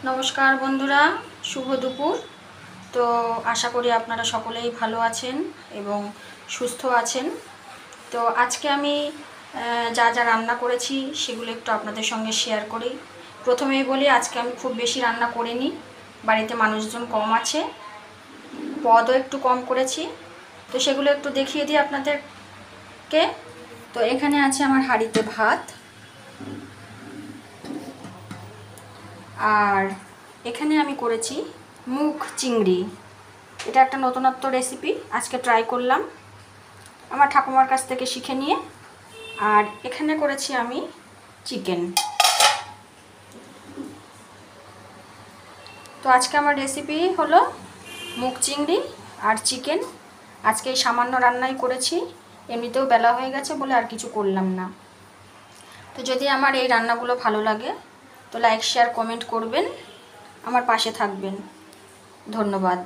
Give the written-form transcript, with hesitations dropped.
নমস্কার বন্ধুরা, শুভ দুপুর। তো আশা করি আপনারা সকলেই ভালো আছেন এবং সুস্থ আছেন। তো আজকে আমি যা যা রান্না করেছি সেগুলো একটু আপনাদের সঙ্গে শেয়ার করি। প্রথমেই বলি, আজকে আমি খুব বেশি রান্না করিনি, বাড়িতে মানুষজন কম আছে, পদও একটু কম করেছি। তো সেগুলো একটু দেখিয়ে দিই আপনাদেরকে। তো এখানে আছে আমার হাঁড়িতে ভাত, আর এখানে আমি করেছি মুগ চিংড়ি। এটা একটা নতুনত্ব রেসিপি, আজকে ট্রাই করলাম আমার ঠাকুমার কাছ থেকে শিখে নিয়ে। আর এখানে করেছি আমি চিকেন। তো আজকে আমার রেসিপি হলো মুগ চিংড়ি আর চিকেন। আজকে এই সামান্য রান্নাই করেছি, এমনিতেও বেলা হয়ে গেছে বলে আর কিছু করলাম না। তো যদি আমার এই রান্নাগুলো ভালো লাগে তো লাইক, শেয়ার, কমেন্ট করবেন, আমার পাশে থাকবেন। ধন্যবাদ।